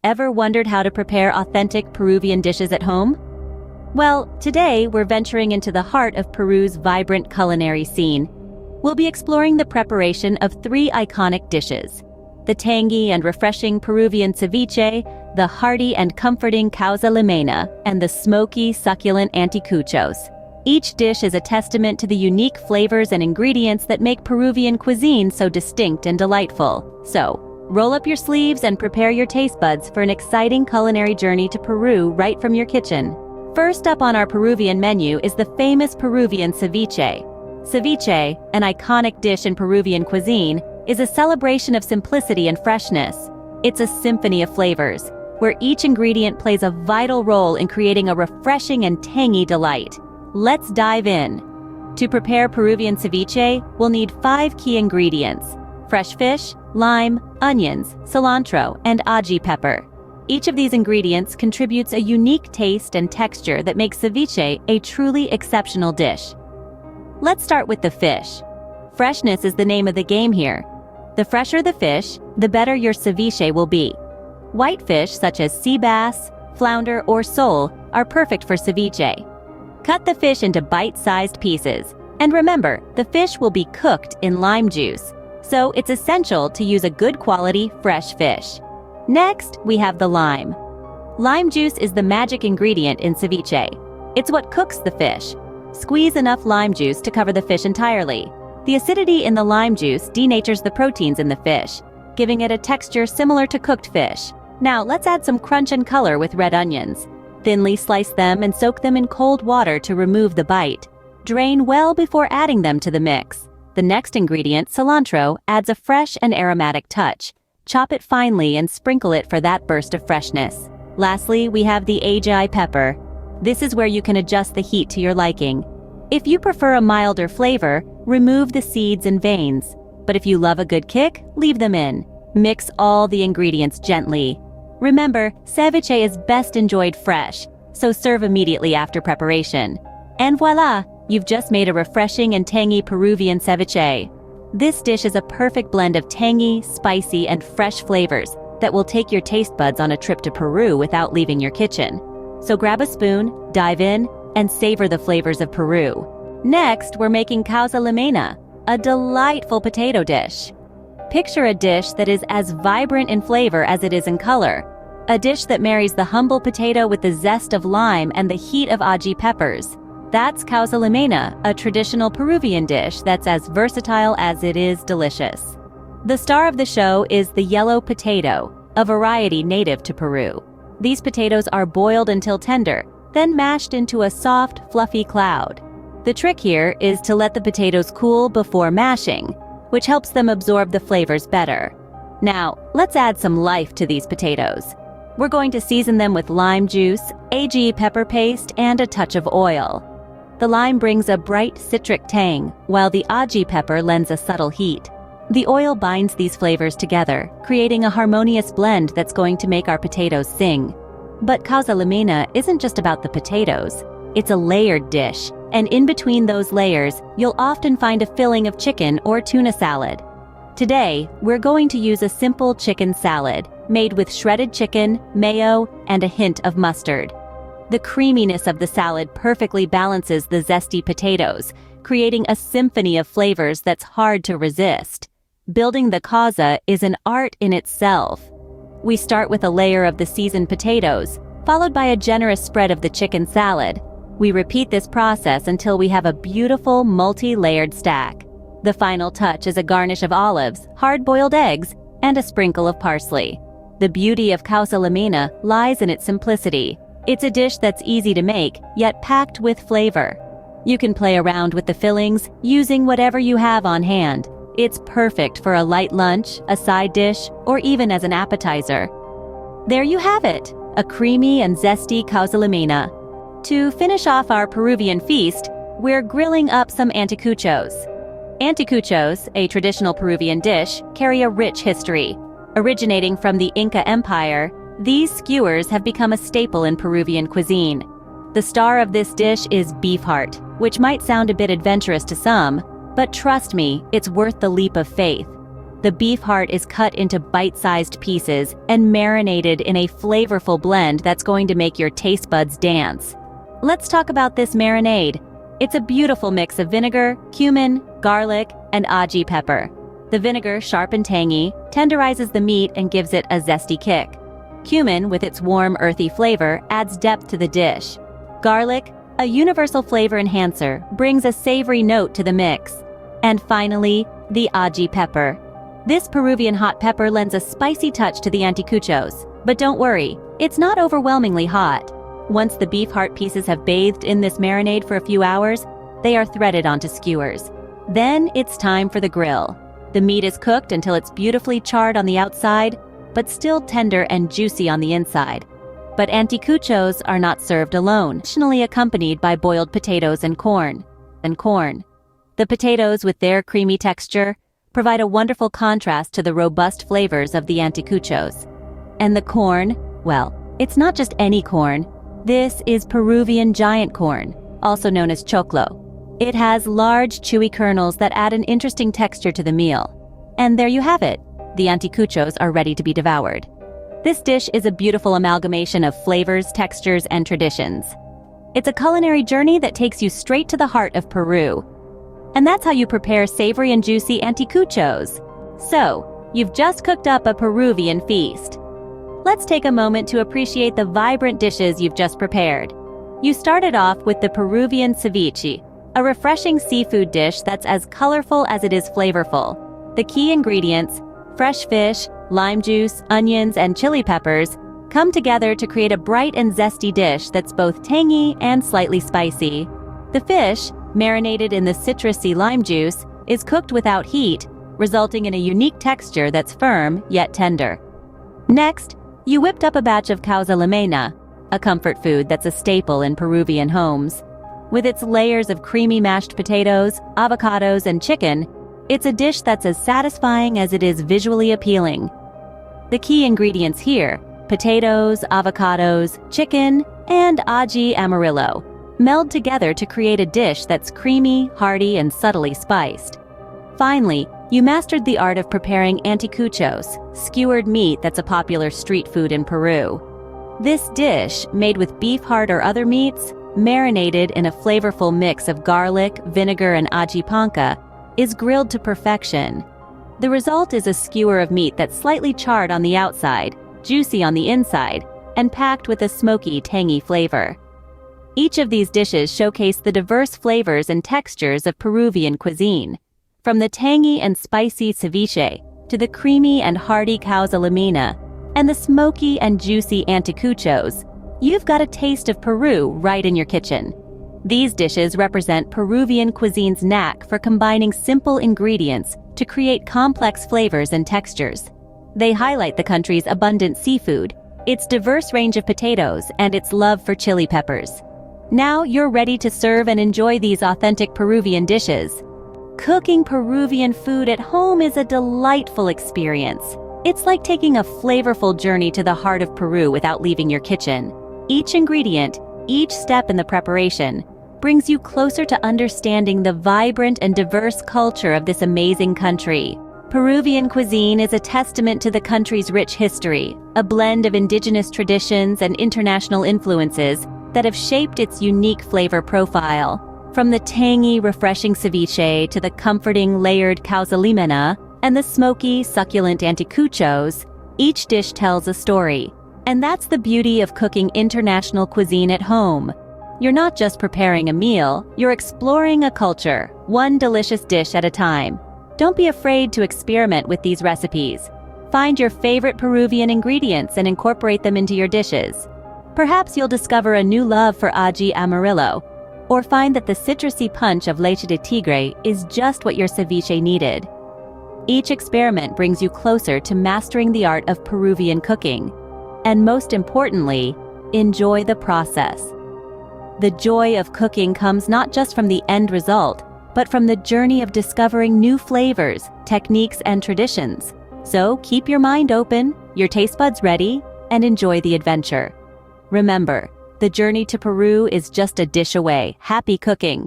Ever wondered how to prepare authentic Peruvian dishes at home? Well, today we're venturing into the heart of Peru's vibrant culinary scene. We'll be exploring the preparation of three iconic dishes: the tangy and refreshing Peruvian ceviche, the hearty and comforting causa, and the smoky, succulent anticuchos. Each dish is a testament to the unique flavors and ingredients that make Peruvian cuisine so distinct and delightful. So, roll up your sleeves and prepare your taste buds for an exciting culinary journey to Peru right from your kitchen. First up on our Peruvian menu is the famous Peruvian ceviche. Ceviche, an iconic dish in Peruvian cuisine, is a celebration of simplicity and freshness. It's a symphony of flavors, where each ingredient plays a vital role in creating a refreshing and tangy delight. Let's dive in. To prepare Peruvian ceviche, we'll need 5 key ingredients: fresh fish, lime, onions, cilantro, and ají pepper. Each of these ingredients contributes a unique taste and texture that makes ceviche a truly exceptional dish. Let's start with the fish. Freshness is the name of the game here. The fresher the fish, the better your ceviche will be. White fish such as sea bass, flounder, or sole are perfect for ceviche. Cut the fish into bite-sized pieces. And remember, the fish will be cooked in lime juice, so it's essential to use a good quality, fresh fish. Next, we have the lime. Lime juice is the magic ingredient in ceviche. It's what cooks the fish. Squeeze enough lime juice to cover the fish entirely. The acidity in the lime juice denatures the proteins in the fish, giving it a texture similar to cooked fish. Now, let's add some crunch and color with red onions. Thinly slice them and soak them in cold water to remove the bite. Drain well before adding them to the mix. The next ingredient, cilantro, adds a fresh and aromatic touch. Chop it finely and sprinkle it for that burst of freshness. Lastly, we have the ají pepper. This is where you can adjust the heat to your liking. If you prefer a milder flavor, remove the seeds and veins. But if you love a good kick, leave them in. Mix all the ingredients gently. Remember, ceviche is best enjoyed fresh, so serve immediately after preparation. And voila, you've just made a refreshing and tangy Peruvian ceviche. This dish is a perfect blend of tangy, spicy, and fresh flavors that will take your taste buds on a trip to Peru without leaving your kitchen. So grab a spoon, dive in, and savor the flavors of Peru. Next, we're making causa, a delightful potato dish. Picture a dish that is as vibrant in flavor as it is in color. A dish that marries the humble potato with the zest of lime and the heat of ají peppers. That's causa, a traditional Peruvian dish that's as versatile as it is delicious. The star of the show is the yellow potato, a variety native to Peru. These potatoes are boiled until tender, then mashed into a soft, fluffy cloud. The trick here is to let the potatoes cool before mashing, which helps them absorb the flavors better. Now, let's add some life to these potatoes. We're going to season them with lime juice, ají pepper paste, and a touch of oil. The lime brings a bright citric tang, while the ají pepper lends a subtle heat. The oil binds these flavors together, creating a harmonious blend that's going to make our potatoes sing. But causa isn't just about the potatoes. It's a layered dish, and in between those layers, you'll often find a filling of chicken or tuna salad. Today, we're going to use a simple chicken salad, made with shredded chicken, mayo, and a hint of mustard. The creaminess of the salad perfectly balances the zesty potatoes, creating a symphony of flavors that's hard to resist. Building the causa is an art in itself. We start with a layer of the seasoned potatoes, followed by a generous spread of the chicken salad. We repeat this process until we have a beautiful multi-layered stack. The final touch is a garnish of olives, hard-boiled eggs, and a sprinkle of parsley. The beauty of causa lies in its simplicity. It's a dish that's easy to make, yet packed with flavor. You can play around with the fillings, using whatever you have on hand. It's perfect for a light lunch, a side dish, or even as an appetizer. There you have it, a creamy and zesty causa. To finish off our Peruvian feast, we're grilling up some anticuchos. Anticuchos, a traditional Peruvian dish, carry a rich history. Originating from the Inca Empire, these skewers have become a staple in Peruvian cuisine. The star of this dish is beef heart, which might sound a bit adventurous to some, but trust me, it's worth the leap of faith. The beef heart is cut into bite-sized pieces and marinated in a flavorful blend that's going to make your taste buds dance. Let's talk about this marinade. It's a beautiful mix of vinegar, cumin, garlic, and aji pepper. The vinegar, sharp and tangy, tenderizes the meat and gives it a zesty kick. Cumin, with its warm, earthy flavor, adds depth to the dish. Garlic, a universal flavor enhancer, brings a savory note to the mix. And finally, the aji pepper. This Peruvian hot pepper lends a spicy touch to the anticuchos. But don't worry, it's not overwhelmingly hot. Once the beef heart pieces have bathed in this marinade for a few hours, they are threaded onto skewers. Then it's time for the grill. The meat is cooked until it's beautifully charred on the outside, but still tender and juicy on the inside. But anticuchos are not served alone, traditionally accompanied by boiled potatoes and corn. The potatoes, with their creamy texture, provide a wonderful contrast to the robust flavors of the anticuchos. And the corn, well, it's not just any corn. This is Peruvian giant corn, also known as choclo. It has large, chewy kernels that add an interesting texture to the meal. And there you have it. The anticuchos are ready to be devoured. This dish is a beautiful amalgamation of flavors, textures, and traditions. It's a culinary journey that takes you straight to the heart of Peru. And that's how you prepare savory and juicy anticuchos. So, you've just cooked up a Peruvian feast. Let's take a moment to appreciate the vibrant dishes you've just prepared. You started off with the Peruvian ceviche, a refreshing seafood dish that's as colorful as it is flavorful. The key ingredients, fresh fish, lime juice, onions, and chili peppers, come together to create a bright and zesty dish that's both tangy and slightly spicy. The fish, marinated in the citrusy lime juice, is cooked without heat, resulting in a unique texture that's firm yet tender. Next, you whipped up a batch of Causa, a comfort food that's a staple in Peruvian homes. With its layers of creamy mashed potatoes, avocados, and chicken, it's a dish that's as satisfying as it is visually appealing. The key ingredients here, potatoes, avocados, chicken, and aji amarillo, meld together to create a dish that's creamy, hearty, and subtly spiced. Finally, you mastered the art of preparing anticuchos, skewered meat that's a popular street food in Peru. This dish, made with beef heart or other meats, marinated in a flavorful mix of garlic, vinegar, and aji panca, is grilled to perfection. The result is a skewer of meat that's slightly charred on the outside, juicy on the inside, and packed with a smoky, tangy flavor. Each of these dishes showcase the diverse flavors and textures of Peruvian cuisine. From the tangy and spicy ceviche, to the creamy and hearty Causa and the smoky and juicy anticuchos, you've got a taste of Peru right in your kitchen. These dishes represent Peruvian cuisine's knack for combining simple ingredients to create complex flavors and textures. They highlight the country's abundant seafood, its diverse range of potatoes, and its love for chili peppers. Now you're ready to serve and enjoy these authentic Peruvian dishes. Cooking Peruvian food at home is a delightful experience. It's like taking a flavorful journey to the heart of Peru without leaving your kitchen. Each ingredient, each step in the preparation, brings you closer to understanding the vibrant and diverse culture of this amazing country. Peruvian cuisine is a testament to the country's rich history, a blend of indigenous traditions and international influences that have shaped its unique flavor profile. From the tangy, refreshing ceviche to the comforting, layered Causa and the smoky, succulent anticuchos, each dish tells a story. And that's the beauty of cooking international cuisine at home. You're not just preparing a meal, you're exploring a culture, one delicious dish at a time. Don't be afraid to experiment with these recipes. Find your favorite Peruvian ingredients and incorporate them into your dishes. Perhaps you'll discover a new love for aji amarillo, or find that the citrusy punch of leche de tigre is just what your ceviche needed. Each experiment brings you closer to mastering the art of Peruvian cooking. And most importantly, enjoy the process. The joy of cooking comes not just from the end result, but from the journey of discovering new flavors, techniques, and traditions. So keep your mind open, your taste buds ready, and enjoy the adventure. Remember, the journey to Peru is just a dish away. Happy cooking!